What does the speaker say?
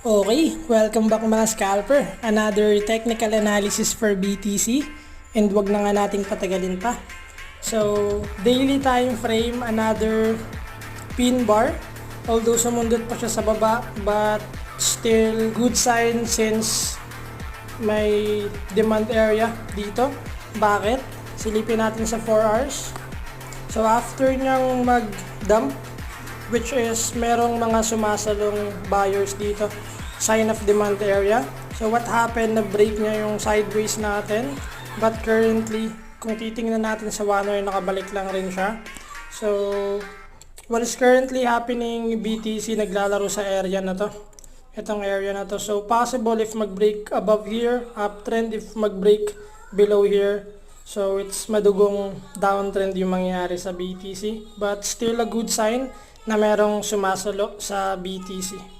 Okay, welcome back mga scalper. Another technical analysis for BTC and wag na nga nating patagalin pa. So, daily time frame, another pin bar. Although sumundot pa siya sa baba, but still good sign since may demand area dito. Bakit? Silipin natin sa 4 hours. So, after niyang mag-dump, which is merong mga sumasalong buyers dito, sign of demand area. So what happened, na-break niya yung sideways natin, but currently kung titingnan natin sa 1 hour, nakabalik lang rin siya. So what is currently happening, BTC naglalaro sa area na to, itong area na to. So possible if mag-break above here, uptrend, if mag-break below here, so it's madugong downtrend yung mangyayari sa BTC, but still a good sign na merong sumasalo sa BTC.